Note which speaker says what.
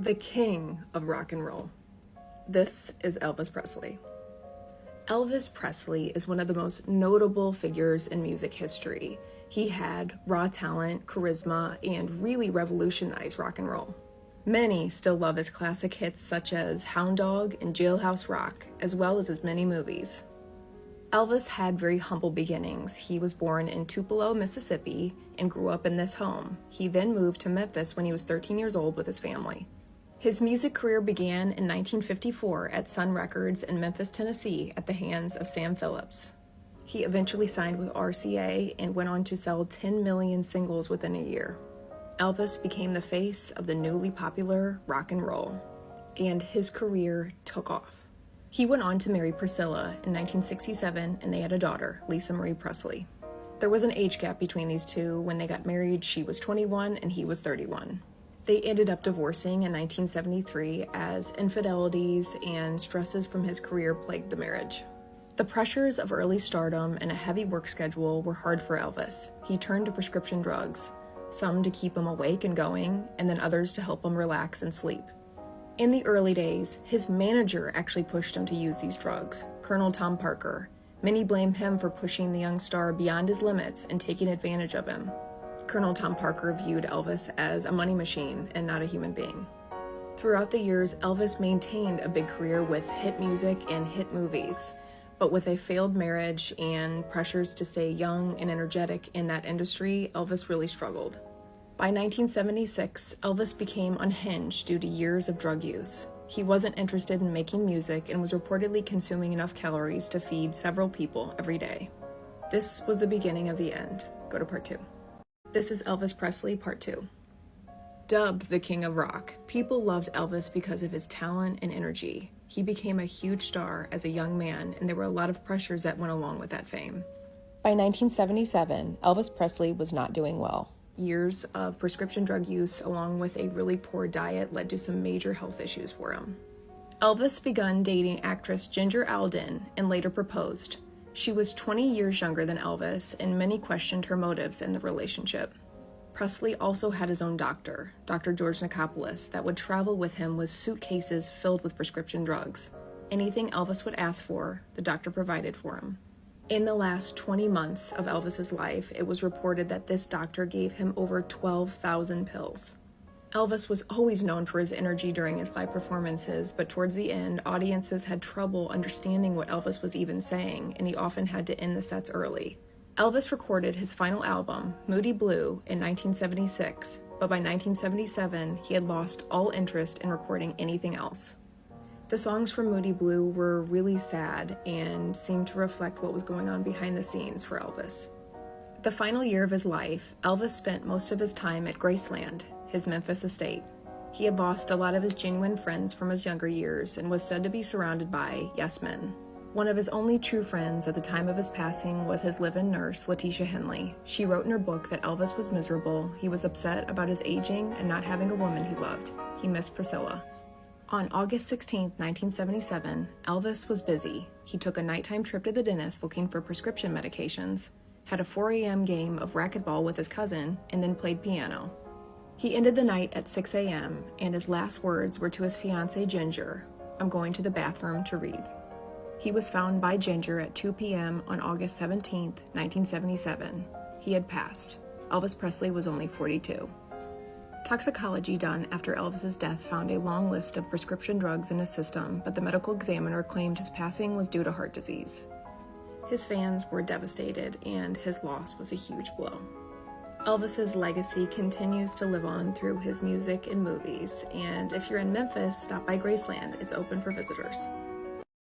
Speaker 1: the king of rock and roll. This is Elvis Presley. Elvis Presley is one of the most notable figures in music history. He had raw talent, charisma, and really revolutionized rock and roll. Many still love his classic hits such as Hound Dog and Jailhouse Rock, as well as his many movies. Elvis had very humble beginnings. He was born in Tupelo, Mississippi, and grew up in this home. He then moved to Memphis when he was 13 years old with his family. His music career began in 1954 at Sun Records in Memphis, Tennessee, at the hands of Sam Phillips. He eventually signed with RCA and went on to sell 10 million singles within a year. Elvis became the face of the newly popular rock and roll, and his career took off. He went on to marry Priscilla in 1967, and they had a daughter, Lisa Marie Presley. There was an age gap between these two. When they got married, she was 21 and he was 31. They ended up divorcing in 1973 as infidelities and stresses from his career plagued the marriage. The pressures of early stardom and a heavy work schedule were hard for Elvis. He turned to prescription drugs, some to keep him awake and going, and then others to help him relax and sleep. In the early days, his manager actually pushed him to use these drugs, Colonel Tom Parker. Many blame him for pushing the young star beyond his limits and taking advantage of him. Colonel Tom Parker viewed Elvis as a money machine and not a human being. Throughout the years, Elvis maintained a big career with hit music and hit movies, but with a failed marriage and pressures to stay young and energetic in that industry, Elvis really struggled. By 1976, Elvis became unhinged due to years of drug use. He wasn't interested in making music and was reportedly consuming enough calories to feed several people every day. This was the beginning of the end. Go to part 2. This is Elvis Presley, part 2. Dubbed the King of Rock, people loved Elvis because of his talent and energy. He became a huge star as a young man, and there were a lot of pressures that went along with that fame. By 1977, Elvis Presley was not doing well. Years of prescription drug use, along with a really poor diet, led to some major health issues for him. Elvis began dating actress Ginger Alden and later proposed. She was 20 years younger than Elvis, and many questioned her motives in the relationship. Presley also had his own doctor, Dr. George Nicopolis, that would travel with him with suitcases filled with prescription drugs. Anything Elvis would ask for, the doctor provided for him. In the last 20 months of Elvis's life, it was reported that this doctor gave him over 12,000 pills. Elvis was always known for his energy during his live performances, but towards the end, audiences had trouble understanding what Elvis was even saying, and he often had to end the sets early. Elvis recorded his final album, Moody Blue, in 1976, but by 1977, he had lost all interest in recording anything else. The songs from Moody Blue were really sad and seemed to reflect what was going on behind the scenes for Elvis. The final year of his life, Elvis spent most of his time at Graceland, his Memphis estate. He had lost a lot of his genuine friends from his younger years and was said to be surrounded by yes men. One of his only true friends at the time of his passing was his live-in nurse, Letitia Henley. She wrote in her book that Elvis was miserable, he was upset about his aging and not having a woman he loved. He missed Priscilla. On August 16, 1977, Elvis was busy. He took a nighttime trip to the dentist looking for prescription medications, had a 4 a.m. game of racquetball with his cousin, and then played piano. He ended the night at 6 a.m., and his last words were to his fiancée, Ginger, "I'm going to the bathroom to read." He was found by Ginger at 2 p.m. on August 17, 1977. He had passed. Elvis Presley was only 42. Toxicology done after Elvis's death found a long list of prescription drugs in his system, but the medical examiner claimed his passing was due to heart disease. His fans were devastated, and his loss was a huge blow. Elvis's legacy continues to live on through his music and movies, and if you're in Memphis, stop by Graceland. It's open for visitors.